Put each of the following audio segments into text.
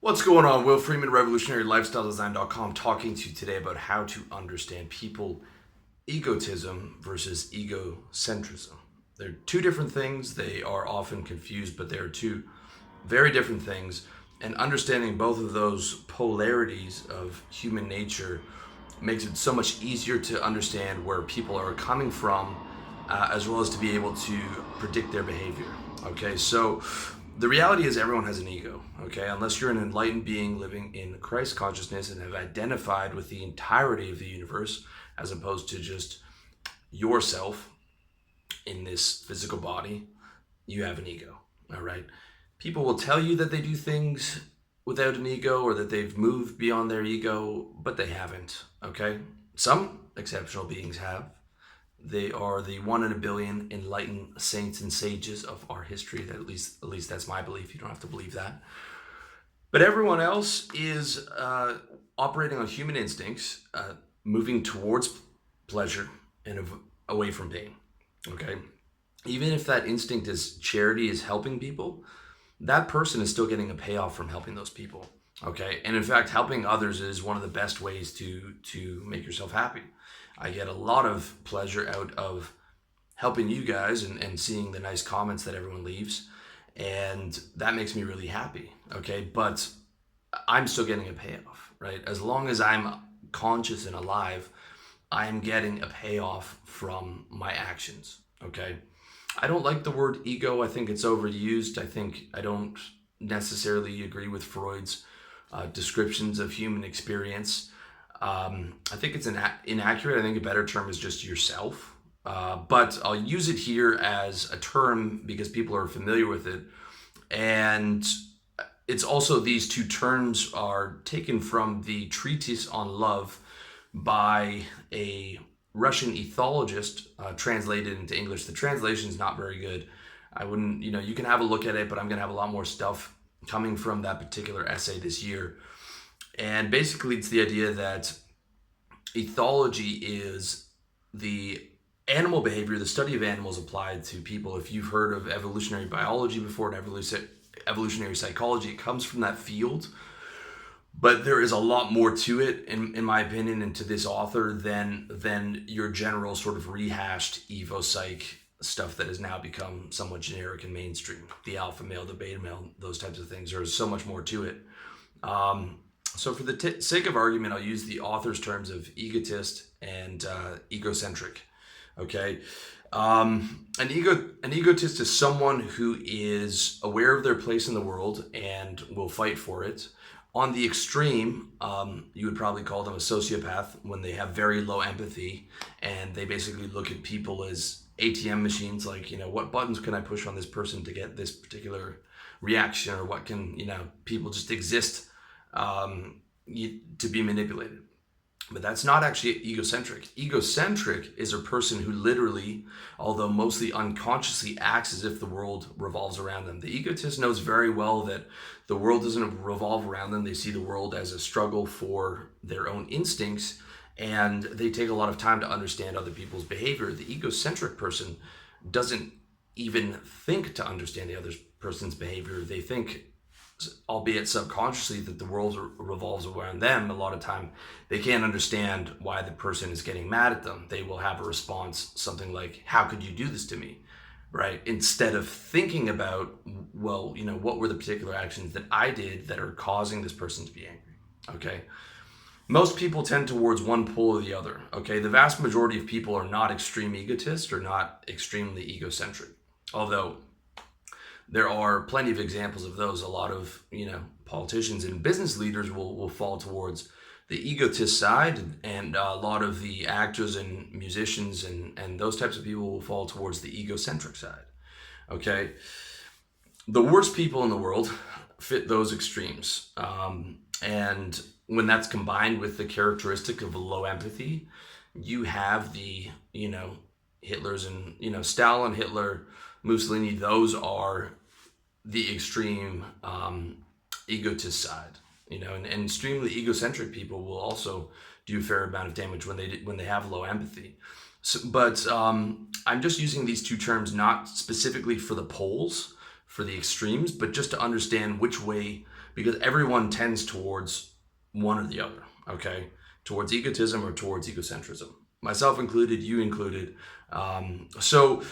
What's going on? Will Freeman, revolutionarylifestyledesign.com, talking to you today about how to understand people, egotism versus egocentrism. They're two different things. They are often confused, but they are two very different things. And understanding both of those polarities of human nature makes it so much easier to understand where people are coming from, as well as to be able to predict their behavior. Okay, so the reality is everyone has an ego, okay? Unless you're an enlightened being living in Christ consciousness and have identified with the entirety of the universe, as opposed to just yourself in this physical body, you have an ego, all right? People will tell you that they do things without an ego or that they've moved beyond their ego, but they haven't, okay? Some exceptional beings have. They are the 1 in a billion enlightened saints and sages of our history. At least that's my belief. You don't have to believe that. But everyone else is operating on human instincts, moving towards pleasure and away from pain. Okay, even if that instinct is charity, is helping people, that person is still getting a payoff from helping those people. Okay, and in fact, helping others is one of the best ways to make yourself happy. I get a lot of pleasure out of helping you guys and seeing the nice comments that everyone leaves. And that makes me really happy. Okay. But I'm still getting a payoff, right? As long as I'm conscious and alive, I'm getting a payoff from my actions. Okay. I don't like the word ego. I think it's overused. I don't necessarily agree with Freud's descriptions of human experience. I think it's inaccurate. I think a better term is just yourself. But I'll use it here as a term because people are familiar with it. And it's also, these two terms are taken from the Treatise on Love by a Russian ethologist, translated into English. The translation is not very good. I wouldn't, you can have a look at it, but I'm going to have a lot more stuff coming from that particular essay this year. And basically, it's the idea that ethology is the animal behavior, the study of animals applied to people. If you've heard of evolutionary biology before and evolutionary psychology, it comes from that field. But there is a lot more to it, in my opinion, and to this author than your general sort of rehashed evo-psych stuff that has now become somewhat generic and mainstream. The alpha male, the beta male, those types of things. There's so much more to it. So for the sake of argument, I'll use the author's terms of egotist and egocentric. Okay, an egotist is someone who is aware of their place in the world and will fight for it. On the extreme, you would probably call them a sociopath when they have very low empathy and they basically look at people as ATM machines. Like, what buttons can I push on this person to get this particular reaction, or what can, people just exist to be manipulated. But that's not actually egocentric. Egocentric is a person who literally, although mostly unconsciously, acts as if the world revolves around them. The egotist knows very well that the world doesn't revolve around them. They see the world as a struggle for their own instincts, and they take a lot of time to understand other people's behavior. The egocentric person doesn't even think to understand the other person's behavior. They think, albeit subconsciously, that the world revolves around them. A lot of time they can't understand why the person is getting mad at them. They will have a response, something like, how could you do this to me? Right? Instead of thinking about, well, what were the particular actions that I did that are causing this person to be angry? Okay. Most people tend towards one pole or the other. Okay. The vast majority of people are not extreme egotists or not extremely egocentric. Although there are plenty of examples of those. A lot of, politicians and business leaders will fall towards the egotist side, and a lot of the actors and musicians and those types of people will fall towards the egocentric side. Okay. The worst people in the world fit those extremes. And when that's combined with the characteristic of low empathy, you have the, Hitlers and, Stalin, Hitler, Mussolini, those are the extreme egotist side, and extremely egocentric people will also do a fair amount of damage when they have low empathy. So, but I'm just using these two terms not specifically for the poles, for the extremes, but just to understand which way because everyone tends towards one or the other, okay? Towards egotism or towards egocentrism. Myself included, you included. So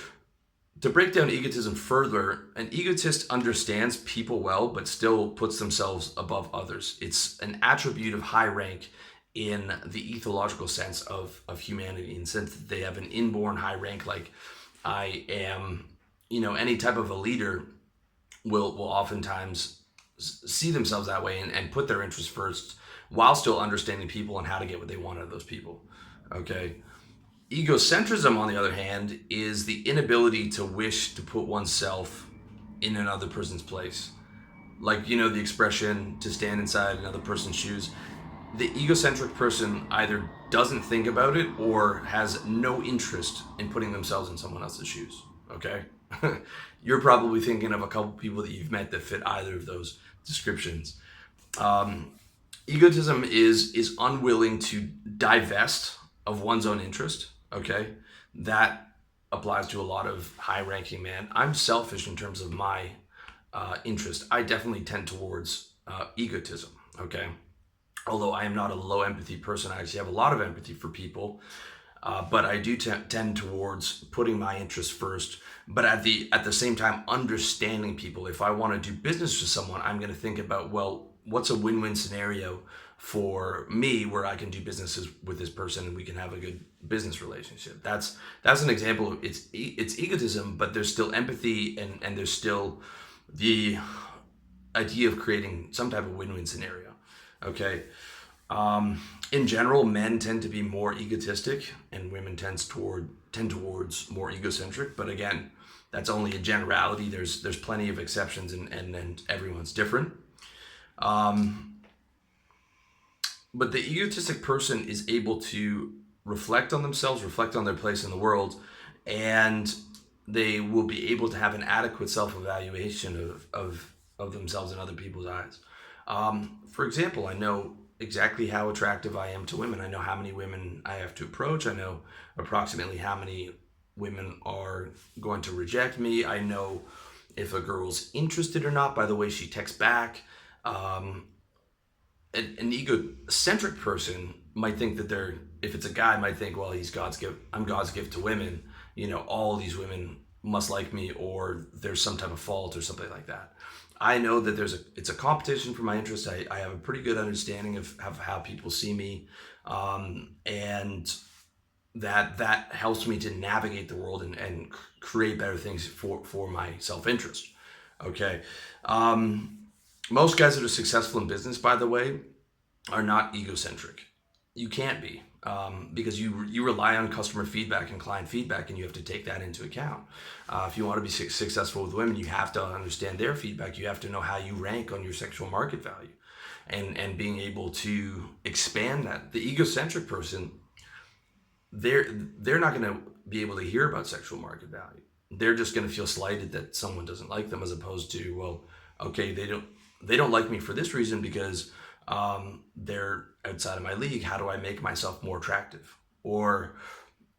to break down egotism further, an egotist understands people well, but still puts themselves above others. It's an attribute of high rank in the ethological sense of humanity, in the sense that they have an inborn high rank. Like I am, any type of a leader will oftentimes see themselves that way and put their interests first while still understanding people and how to get what they want out of those people. Okay. Egocentrism, on the other hand, is the inability to wish to put oneself in another person's place. Like, the expression to stand inside another person's shoes. The egocentric person either doesn't think about it or has no interest in putting themselves in someone else's shoes. Okay? You're probably thinking of a couple people that you've met that fit either of those descriptions. Egotism is unwilling to divest of one's own interest. Okay, that applies to a lot of high-ranking men. I'm selfish in terms of my interest. I definitely tend towards egotism. Okay, although I am not a low empathy person, I actually have a lot of empathy for people. But I do tend towards putting my interests first. But at the same time, understanding people. If I want to do business with someone, I'm going to think about, well, what's a win-win scenario for me where I can do businesses with this person and we can have a good business relationship. That's an example of it's egotism, but there's still empathy and there's still the idea of creating some type of win-win scenario. Okay. In general, men tend to be more egotistic and women tend towards more egocentric. But again, that's only a generality. There's plenty of exceptions and everyone's different. But the egotistic person is able to reflect on themselves, reflect on their place in the world, and they will be able to have an adequate self-evaluation of themselves in other people's eyes. For example, I know exactly how attractive I am to women. I know how many women I have to approach. I know approximately how many women are going to reject me. I know if a girl's interested or not by the way she texts back. An egocentric person might think that if it's a guy, might think, well, he's God's gift. I'm God's gift to women. All these women must like me, or there's some type of fault or something like that. I know that it's a competition for my interest. I have a pretty good understanding of how people see me, and that helps me to navigate the world and create better things for my self-interest. Okay. Most guys that are successful in business, by the way, are not egocentric. You can't be, because you rely on customer feedback and client feedback, and you have to take that into account. If you want to be successful with women, you have to understand their feedback. You have to know how you rank on your sexual market value, and being able to expand that. The egocentric person, they're not going to be able to hear about sexual market value. They're just going to feel slighted that someone doesn't like them, as opposed to, well, okay, they don't like me for this reason because they're outside of my league. How do I make myself more attractive? Or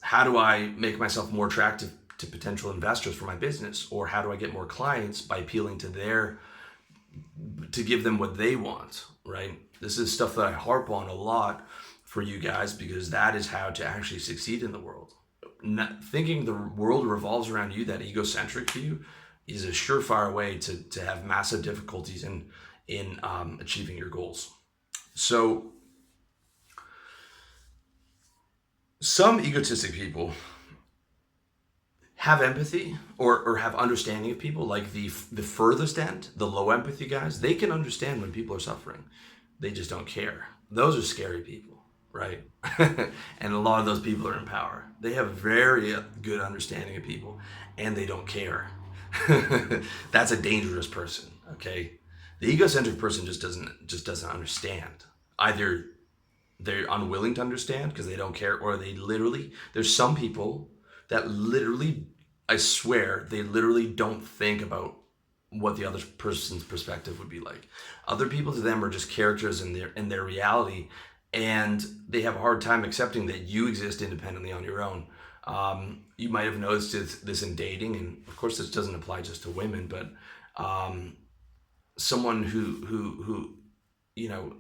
how do I make myself more attractive to potential investors for my business? Or how do I get more clients by appealing to give them what they want, right? This is stuff that I harp on a lot for you guys, because that is how to actually succeed in the world. Thinking the world revolves around you, that egocentric view, is a surefire way to have massive difficulties in achieving your goals. So some egotistic people have empathy or have understanding of people, like the furthest end, the low empathy guys. They can understand when people are suffering. They just don't care. Those are scary people, right? And a lot of those people are in power. They have very good understanding of people and they don't care. That's a dangerous person. Okay, the egocentric person just doesn't understand. Either they're unwilling to understand because they don't care, or there's some people that literally, I swear, they literally don't think about what the other person's perspective would be like. Other people to them are just characters in their reality, and they have a hard time accepting that you exist independently on your own. You might have noticed this in dating, and of course this doesn't apply just to women, but someone who you know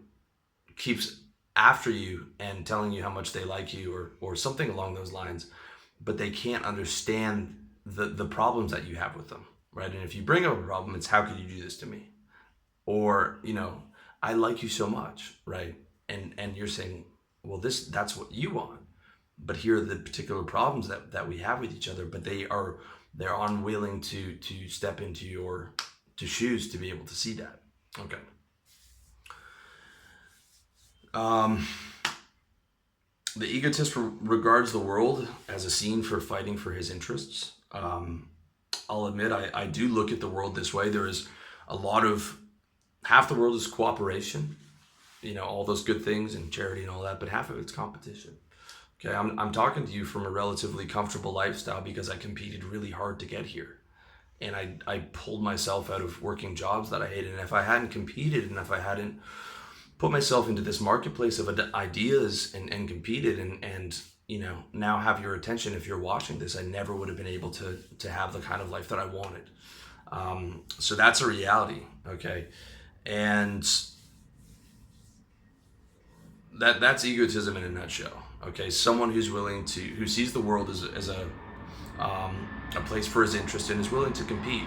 keeps after you and telling you how much they like you, or something along those lines, but they can't understand the problems that you have with them, right? And if you bring up a problem, it's, how could you do this to me? Or, I like you so much, right? And you're saying, well, that's what you want, but here are the particular problems that we have with each other. But they're unwilling to step into your shoes to be able to see that. Okay. The egotist regards the world as a scene for fighting for his interests. I'll admit, I do look at the world this way. There is a lot of, half the world is cooperation, all those good things and charity and all that, but half of it's competition. Okay, I'm talking to you from a relatively comfortable lifestyle because I competed really hard to get here. And I pulled myself out of working jobs that I hated. And if I hadn't competed, and if I hadn't put myself into this marketplace of ideas and competed and now have your attention, if you're watching this, I never would have been able to have the kind of life that I wanted. So that's a reality, okay? And that's egotism in a nutshell, okay? Someone who sees the world as a place for his interest and is willing to compete.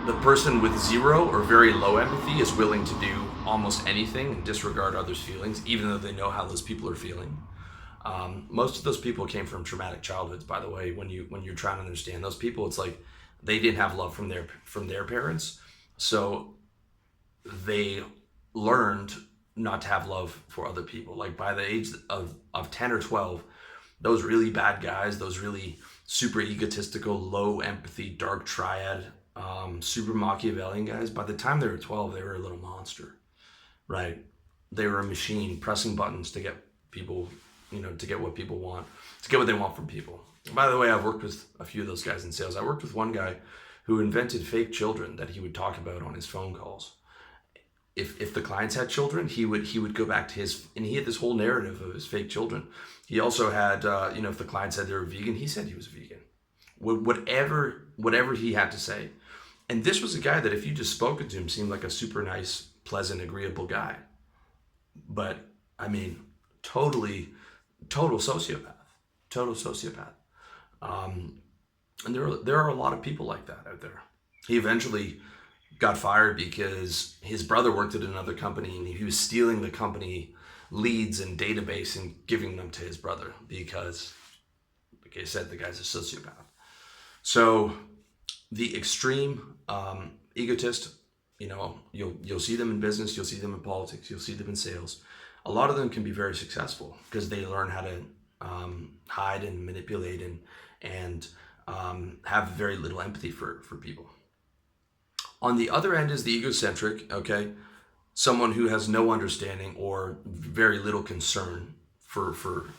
The person with zero or very low empathy is willing to do almost anything and disregard others' feelings, even though they know how those people are feeling. Most of those people came from traumatic childhoods, by the way. When you're trying to understand those people, it's like they didn't have love from their parents, so they learned not to have love for other people. Like by the age of 10 or 12, those really bad guys, those really super egotistical, low empathy, dark triad, super Machiavellian guys, by the time they were 12, they were a little monster, right? They were a machine pressing buttons to get people, to get what people want, to get what they want from people. And by the way, I've worked with a few of those guys in sales. I worked with one guy who invented fake children that he would talk about on his phone calls. If the clients had children, he would go back to and he had this whole narrative of his fake children. He also had, if the client said they were vegan, he said he was vegan. Whatever he had to say. And this was a guy that if you just spoken to him, seemed like a super nice, pleasant, agreeable guy. But I mean, total sociopath. And there are a lot of people like that out there. He eventually got fired because his brother worked at another company and he was stealing the company leads and database and giving them to his brother because, like I said, the guy's a sociopath. So the extreme egotist, you'll see them in business, you'll see them in politics, you'll see them in sales. A lot of them can be very successful because they learn how to hide and manipulate and have very little empathy for people. On the other end is the egocentric, okay? Someone who has no understanding or very little concern for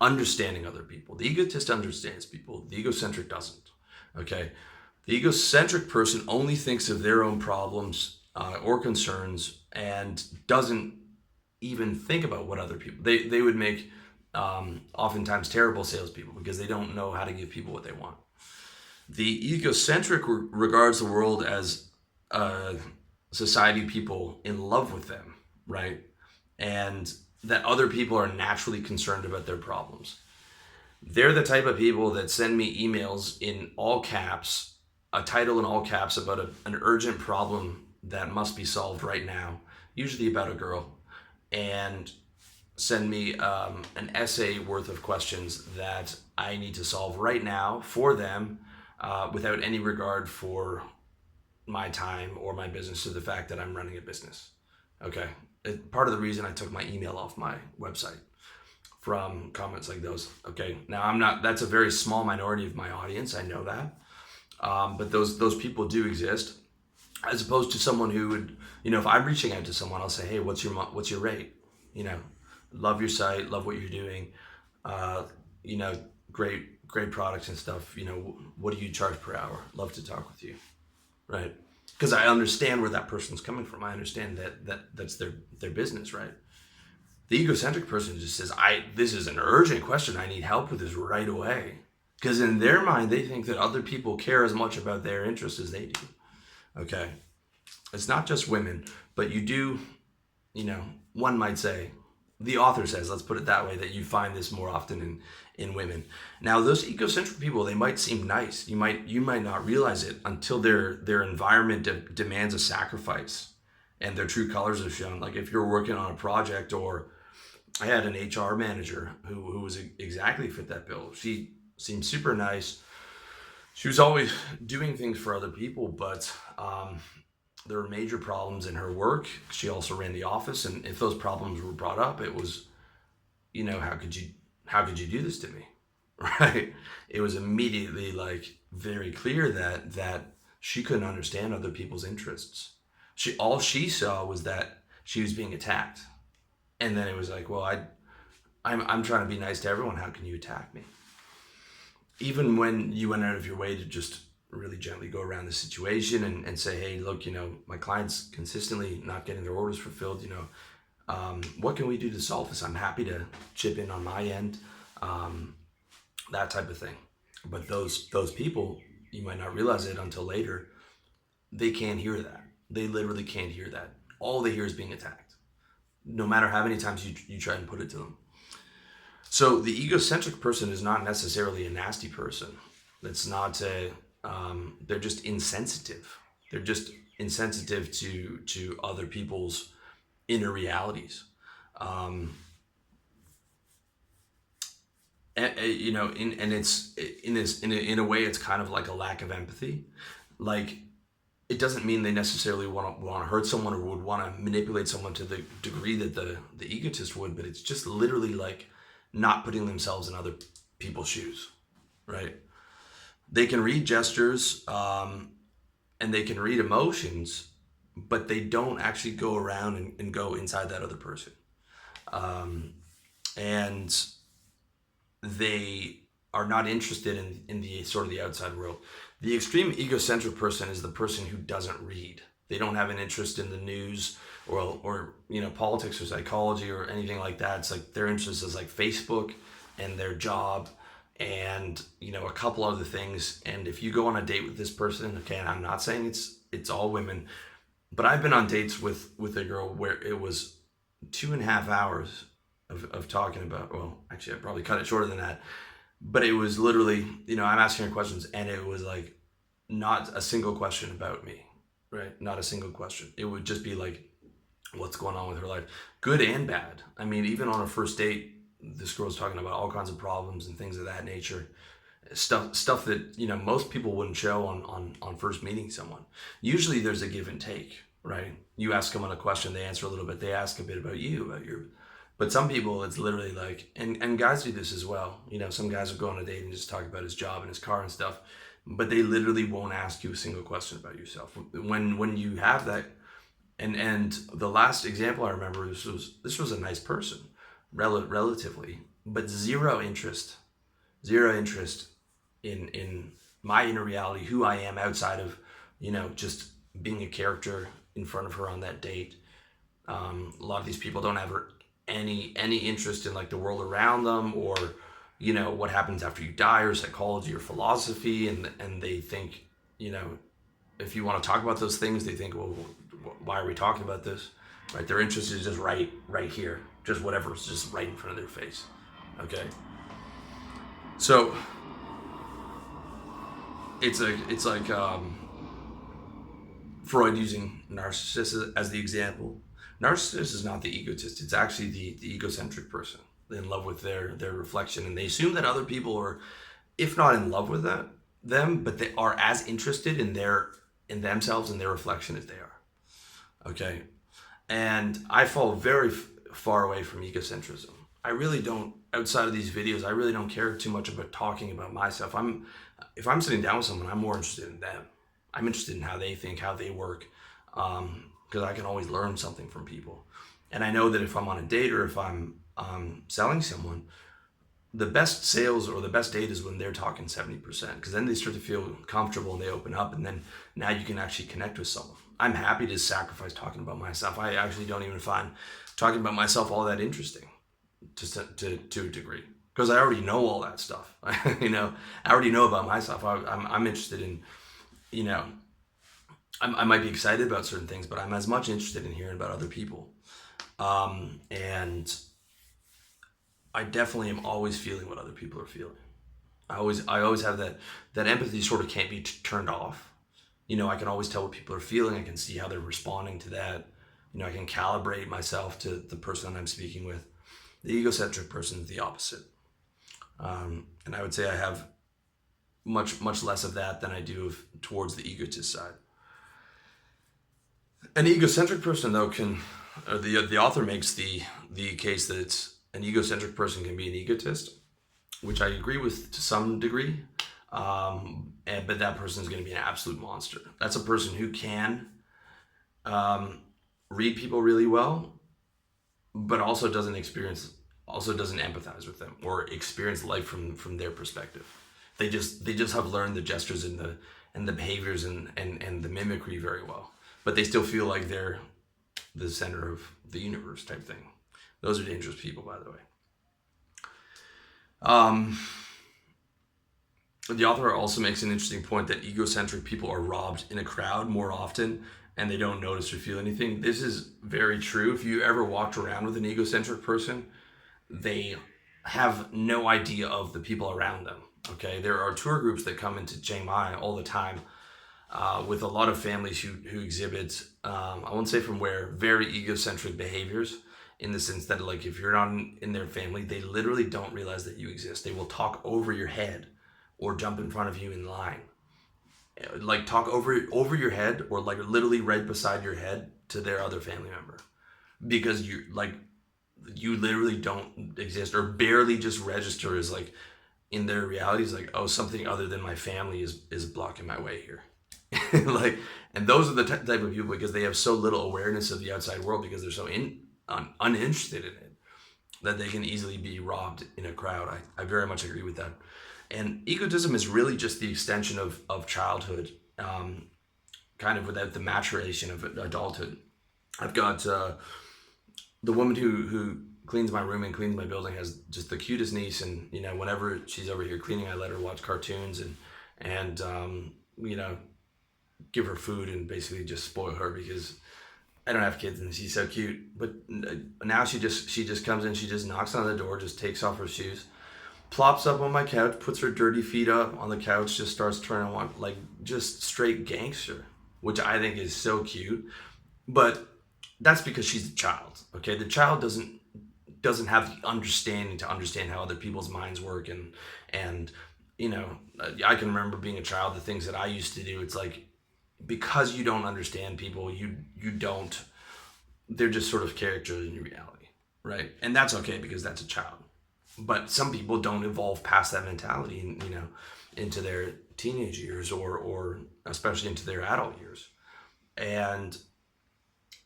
understanding other people. The egotist understands people. The egocentric doesn't, okay? The egocentric person only thinks of their own problems or concerns and doesn't even think about what other people... They would make oftentimes terrible salespeople because they don't know how to give people what they want. The egocentric regards the world as society people in love with them, right? And that other people are naturally concerned about their problems. They're the type of people that send me emails in all caps, a title in all caps about an urgent problem that must be solved right now, usually about a girl, and send me an essay worth of questions that I need to solve right now for them, without any regard for my time or my business, to the fact that I'm running a business. Okay. Part of the reason I took my email off my website from comments like those. Okay. Now that's a very small minority of my audience. I know that. But those people do exist, as opposed to someone who would, if I'm reaching out to someone, I'll say, hey, what's your rate? Love your site, love what you're doing. Great products and stuff. What do you charge per hour? Love to talk with you, right? Because I understand where that person's coming from. I understand that's their business, right? The egocentric person just says, this is an urgent question. I need help with this right away. Because in their mind, they think that other people care as much about their interests as they do. Okay. It's not just women, but you do, one might say, the author says, let's put it that way, that you find this more often in women. Now, those egocentric people, they might seem nice. You might not realize it until their environment demands a sacrifice and their true colors are shown. Like if you're working on a project, or I had an HR manager who was exactly fit that bill. She seemed super nice. She was always doing things for other people, but there were major problems in her work. She also ran the office, and if those problems were brought up, it was, how could you do this to me, right? It was immediately like very clear that she couldn't understand other people's interests. All she saw was that she was being attacked, and then it was like, well, I'm trying to be nice to everyone. How can you attack me? Even when you went out of your way to just really gently go around the situation and say, hey, look, my client's consistently not getting their orders fulfilled, what can we do to solve this? I'm happy to chip in on my end, that type of thing. But those people, you might not realize it until later, they can't hear that. They literally can't hear that. All they hear is being attacked, no matter how many times you try and put it to them. So the egocentric person is not necessarily a nasty person. It's not they're just insensitive. They're just insensitive to other people's inner realities. And it's in a way, it's kind of like a lack of empathy. Like, it doesn't mean they necessarily want to hurt someone or would want to manipulate someone to the degree that the egotist would, but it's just literally like not putting themselves in other people's shoes, right? They can read gestures, and they can read emotions, but they don't actually go around and go inside that other person. And they are not interested in the sort of the outside world. The extreme egocentric person is the person who doesn't read. They don't have an interest in the news or politics or psychology or anything like that. It's like their interest is like Facebook and their job and a couple other things. And if you go on a date with this person, okay, and I'm not saying it's all women, but I've been on dates with a girl where it was 2.5 hours of talking about, well, actually I probably cut it shorter than that, but it was literally, I'm asking her questions and it was like not a single question about me, right? Not a single question. It would just be like, what's going on with her life, good and bad. I mean, even on a first date, this girl's talking about all kinds of problems and things of that nature, stuff that most people wouldn't show on first meeting someone. Usually there's a give and take, right? You ask someone a question, they answer a little bit, they ask a bit about you, but some people, it's literally like, and guys do this as well. Some guys will go on a date and just talk about his job and his car and stuff, but they literally won't ask you a single question about yourself. When you have that, and the last example I remember, this was a nice person, relatively, but zero interest in my inner reality, who I am outside of, just being a character in front of her on that date. A lot of these people don't have any interest in like the world around them, or what happens after you die, or psychology or philosophy, and they think, if you want to talk about those things, they think, well, why are we talking about this, right? Their interest is just right here, just whatever's just right in front of their face. Okay, so it's like Freud using narcissist as the example. Narcissist is not the egotist. It's actually the egocentric person in love with their reflection. And they assume that other people are, if not in love with them, but they are as interested in themselves and their reflection as they are. Okay? And I fall very far away from egocentrism. I really don't, outside of these videos, I really don't care too much about talking about myself. If I'm sitting down with someone, I'm more interested in them. I'm interested in how they think, how they work, because I can always learn something from people. And I know that if I'm on a date or if I'm selling someone, the best sales or the best date is when they're talking 70%, because then they start to feel comfortable and they open up, and then now you can actually connect with someone. I'm happy to sacrifice talking about myself. I actually don't even find talking about myself all that interesting to a degree, because I already know all that stuff. I already know about myself. I'm interested in, I might be excited about certain things, but I'm as much interested in hearing about other people. And I definitely am always feeling what other people are feeling. I always have that empathy sort of can't be turned off. I can always tell what people are feeling. I can see how they're responding to that. I can calibrate myself to the person I'm speaking with. The egocentric person is the opposite. And I would say I have much less of that than I do towards the egotist side. An egocentric person, though, the author makes the case that an egocentric person can be an egotist, which I agree with to some degree. But that person is going to be an absolute monster. That's a person who can read people really well, but also doesn't empathize with them or experience life from their perspective. They just have learned the gestures and the behaviors and the mimicry very well, but they still feel like they're the center of the universe type thing. Those are dangerous people, by the way. The author also makes an interesting point that egocentric people are robbed in a crowd more often and they don't notice or feel anything. This is very true. If you ever walked around with an egocentric person, they have no idea of the people around them. Okay, there are tour groups that come into Chiang Mai all the time with a lot of families who exhibit, I won't say from where, very egocentric behaviors, in the sense that, like, if you're not in their family, they literally don't realize that you exist. They will talk over your head or jump in front of you in line. Like, talk over your head, or like literally right beside your head to their other family member, because you literally don't exist, or barely just register as, like, in their reality is like, oh, something other than my family is blocking my way here. Like, and those are the type of people, because they have so little awareness of the outside world, because they're so uninterested in it, that they can easily be robbed in a crowd. I very much agree with that. And egotism is really just the extension of childhood, kind of without the maturation of adulthood. I've got the woman who cleans my room and cleans my building has just the cutest niece, and whenever she's over here cleaning, I let her watch cartoons and give her food and basically just spoil her, because I don't have kids and she's so cute. But now she just comes in, she just knocks on the door, just takes off her shoes, plops up on my couch, puts her dirty feet up on the couch, just starts turning on, like, just straight gangster, which I think is so cute. But that's because she's a child. Okay, the child doesn't have the understanding to understand how other people's minds work, and I can remember being a child, the things that I used to do. It's like, because you don't understand people, you don't, they're just sort of characters in your reality, right? And that's okay, because that's a child. But some people don't evolve past that mentality, and into their teenage years, or especially into their adult years, and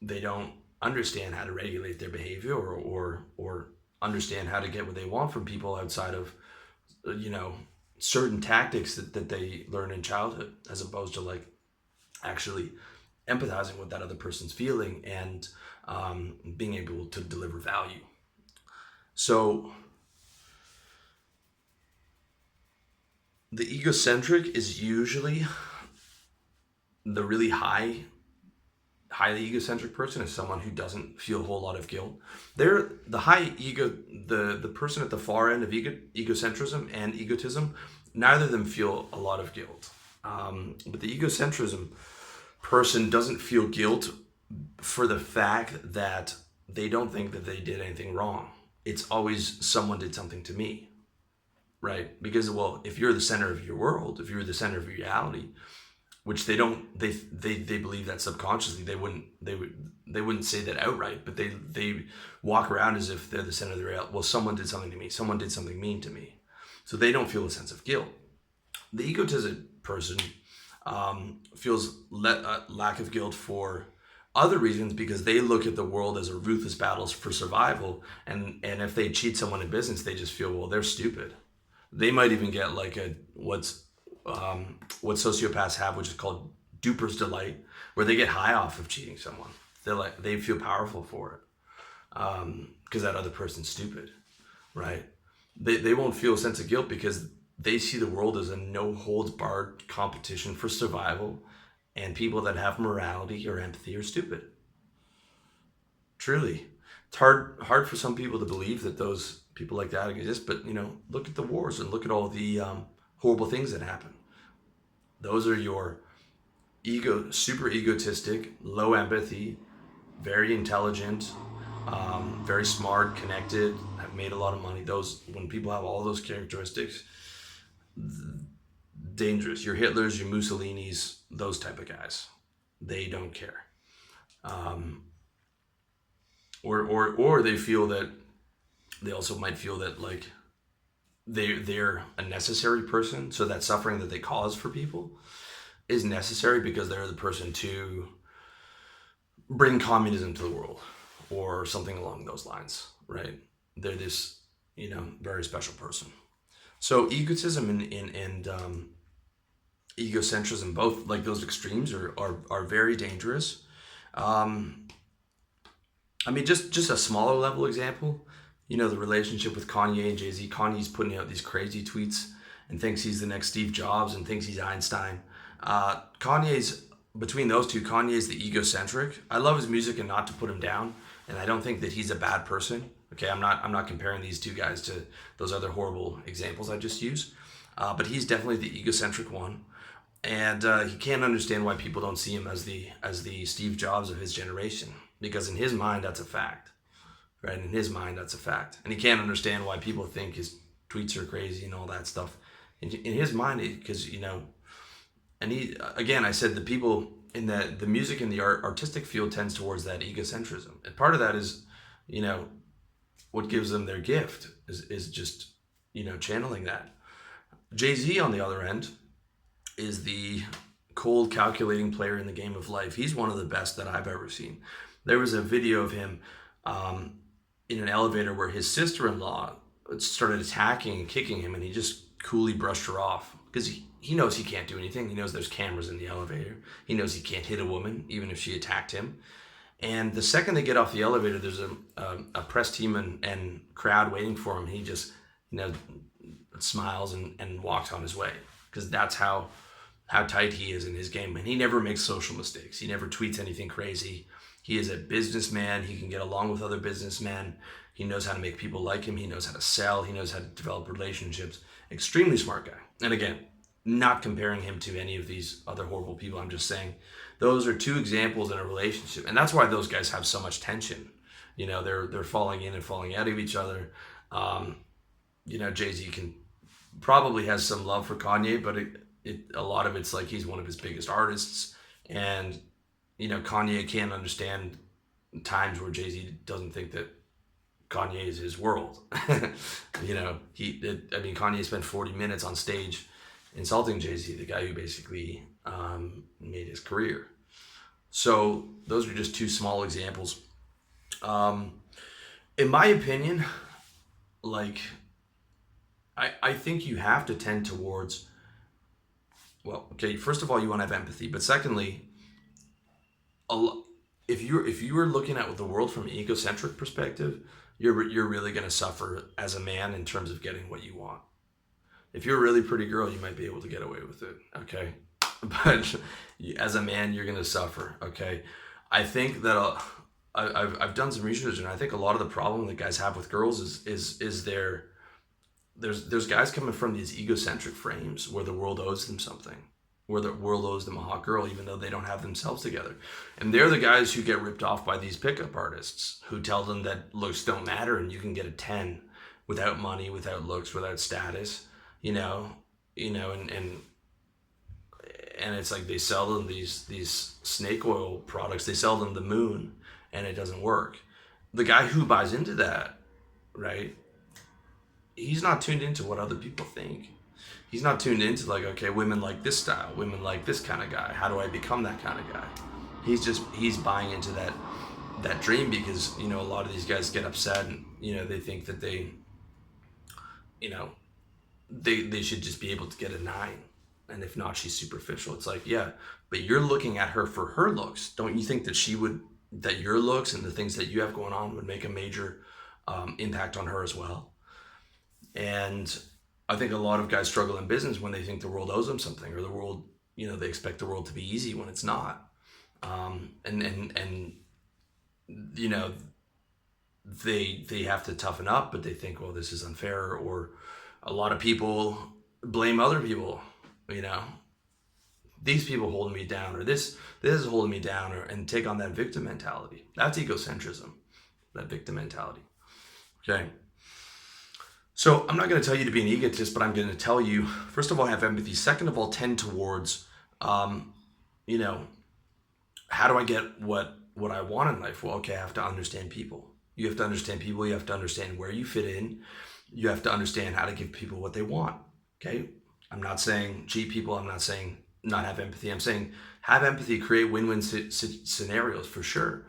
they don't understand how to regulate their behavior, or understand how to get what they want from people outside of certain tactics that they learn in childhood, as opposed to, like, actually empathizing with that other person's feeling and being able to deliver value. So the egocentric is usually the really highly egocentric person is someone who doesn't feel a whole lot of guilt. They're the high ego, the person at the far end of egocentrism and egotism. Neither of them feel a lot of guilt. But the egocentrism person doesn't feel guilt for the fact that they don't think that they did anything wrong. It's always, someone did something to me, right? Because, well, if you're the center of your world, if you're the center of reality, which they don't, they believe that subconsciously, they wouldn't say that outright, but they walk around as if they're the center of the reality. Well, someone did something to me. Someone did something mean to me. So they don't feel a sense of guilt. The egotism person feels lack of guilt for other reasons, because they look at the world as a ruthless battle for survival, and if they cheat someone in business, they just feel, well, they're stupid. They might even get like what sociopaths have, which is called duper's delight, where they get high off of cheating someone. They feel powerful for it, because that other person's stupid, right? They won't feel a sense of guilt, because they see the world as a no holds barred competition for survival, And people that have morality or empathy are stupid. Truly. It's hard for some people to believe that those people like that exist, but look at the wars and look at all the horrible things that happen. Those are your super egotistic, low empathy, very intelligent, very smart, connected, have made a lot of money. When people have all those characteristics, dangerous. Your Hitlers, your Mussolinis, those type of guys, they don't care. Or they feel that they also might feel that like they're a necessary person, so that suffering that they cause for people is necessary because they're the person to bring communism to the world or something along those lines, right? They're this, very special person. So egotism and egocentrism, both like those extremes are very dangerous. Just a smaller level example, the relationship with Kanye and Jay-Z. Kanye's putting out these crazy tweets and thinks he's the next Steve Jobs and thinks he's Einstein. Between those two, Kanye's the egocentric. I love his music and not to put him down, and I don't think that he's a bad person. Okay, I'm not comparing these two guys to those other horrible examples I just used, but he's definitely the egocentric one, and he can't understand why people don't see him as the Steve Jobs of his generation, because in his mind that's a fact, right? In his mind that's a fact, and he can't understand why people think his tweets are crazy and all that stuff. In his mind, because and he, again, I said the people in the music and the artistic field tends towards that egocentrism, and part of that is, what gives them their gift is just, channeling that. Jay-Z, on the other end, is the cold, calculating player in the game of life. He's one of the best that I've ever seen. There was a video of him in an elevator where his sister-in-law started attacking and kicking him, and he just coolly brushed her off because he knows he can't do anything. He knows there's cameras in the elevator. He knows he can't hit a woman, even if she attacked him. And the second they get off the elevator, there's a press team and crowd waiting for him. He just, smiles and walks on his way, because that's how tight he is in his game. And he never makes social mistakes. He never tweets anything crazy. He is a businessman. He can get along with other businessmen. He knows how to make people like him. He knows how to sell. He knows how to develop relationships. Extremely smart guy. And again, not comparing him to any of these other horrible people. I'm just saying those are two examples in a relationship. And that's why those guys have so much tension. They're falling in and falling out of each other. Jay-Z probably has some love for Kanye, but a lot of it's like he's one of his biggest artists. And, Kanye can't understand times where Jay-Z doesn't think that Kanye is his world. Kanye spent 40 minutes on stage insulting Jay-Z, the guy who basically made his career. So those are just two small examples. In my opinion, I think you have to tend towards, first of all, you want to have empathy, but secondly, if you were looking at the world from an egocentric perspective, you're really going to suffer as a man in terms of getting what you want. If you're a really pretty girl, you might be able to get away with it, okay? But as a man, you're going to suffer, okay? I think that I've done some research, and I think a lot of the problem that guys have with girls is there's guys coming from these egocentric frames where the world owes them something, where the world owes them a hot girl, even though they don't have themselves together. And they're the guys who get ripped off by these pickup artists who tell them that looks don't matter and you can get a 10 without money, without looks, without status, and it's like they sell them these snake oil products. They sell them the moon, and it doesn't work. The guy who buys into that, right? He's not tuned into what other people think. He's not tuned into okay, women like this style, women like this kind of guy. How do I become that kind of guy? He's buying into that dream because, a lot of these guys get upset and, they think that they should just be able to get a 9. And if not, she's superficial. It's like, yeah, but you're looking at her for her looks. Don't you think that your looks and the things that you have going on would make a major impact on her as well? And I think a lot of guys struggle in business when they think the world owes them something, or the world they expect the world to be easy when it's not. And you know, they have to toughen up, but they think, well, this is unfair, or a lot of people blame other people. You know, these people holding me down, or this is holding me down, and take on that victim mentality. That's egocentrism, that victim mentality. Okay. So I'm not going to tell you to be an egotist, but I'm going to tell you, first of all, have empathy. Second of all, tend towards, you know, how do I get what I want in life? Well, okay, I have to understand people. You have to understand people. You have to understand where you fit in. You have to understand how to give people what they want. Okay. I'm not saying cheat people. I'm not saying not have empathy. I'm saying have empathy, create win-win scenarios for sure.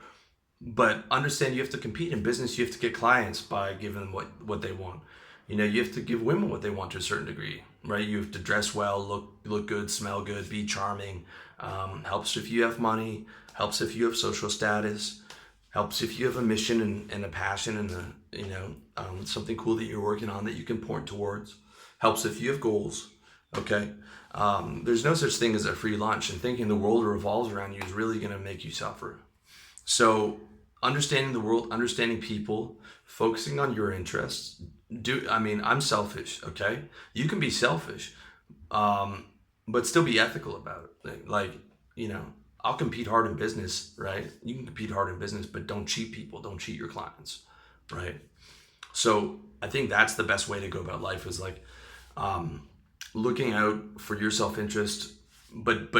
But understand you have to compete in business. You have to get clients by giving them what they want. You know, you have to give women what they want to a certain degree, right? You have to dress well, look good, smell good, be charming. Helps if you have money, helps if you have social status, helps if you have a mission and a passion and something cool that you're working on that you can point towards. Helps if you have goals, okay? There's no such thing as a free lunch, and thinking the world revolves around you is really gonna make you suffer. So understanding the world, understanding people, focusing on your interests. I'm selfish, okay? You can be selfish, but still be ethical about it. Like, I'll compete hard in business, right? You can compete hard in business, but don't cheat people. Don't cheat your clients, right? So I think that's the best way to go about life, is like looking out for your self-interest, but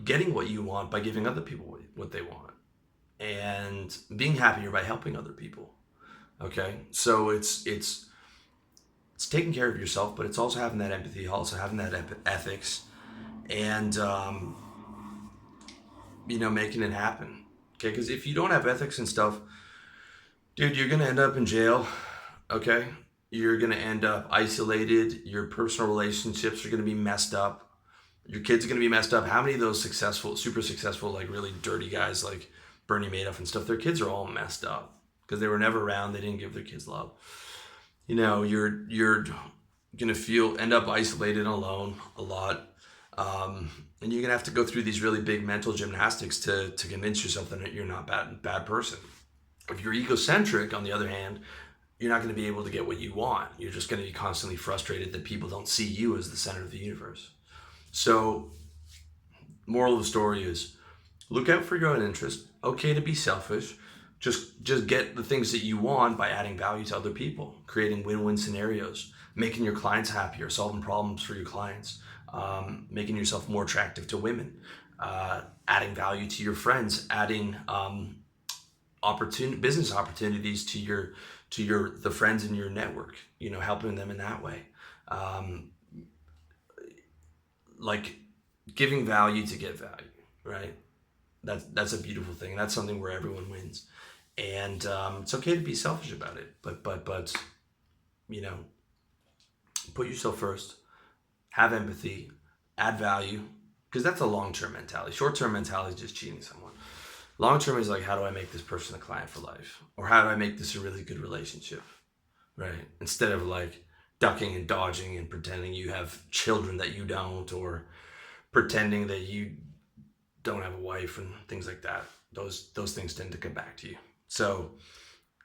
getting what you want by giving other people what they want, and being happier by helping other people. Okay, so it's taking care of yourself, but it's also having that empathy, also having that ethics, and making it happen. Okay, because if you don't have ethics and stuff, dude, you're gonna end up in jail. Okay, you're gonna end up isolated. Your personal relationships are gonna be messed up. Your kids are gonna be messed up. How many of those super successful, like really dirty guys like Bernie Madoff and stuff, their kids are all messed up because they were never around. They didn't give their kids love. You're gonna end up isolated and alone a lot, and you're gonna have to go through these really big mental gymnastics to convince yourself that you're not a bad person. If you're egocentric, on the other hand, you're not going to be able to get what you want. You're just going to be constantly frustrated that people don't see you as the center of the universe. So, moral of the story is, look out for your own interest. Okay to be selfish. Just get the things that you want by adding value to other people, creating win-win scenarios, making your clients happier, solving problems for your clients, making yourself more attractive to women, adding value to your friends, adding business opportunities to the friends in your network, helping them in that way. Like giving value to get value, right? That's a beautiful thing. That's something where everyone wins. And it's okay to be selfish about it, but put yourself first, have empathy, add value, because that's a long-term mentality. Short-term mentality is just cheating someone. Long-term is like, how do I make this person a client for life? Or how do I make this a really good relationship, right? Instead of like ducking and dodging and pretending you have children that you don't, or pretending that you don't have a wife and things like that. Those things tend to come back to you. So,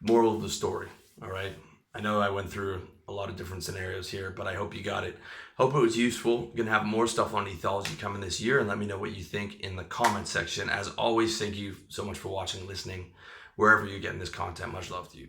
moral of the story, all right? I know I went through a lot of different scenarios here, but I hope you got it. Hope it was useful. We're going to have more stuff on ethology coming this year, and let me know what you think in the comment section. As always, thank you so much for watching and listening. Wherever you're getting this content, much love to you.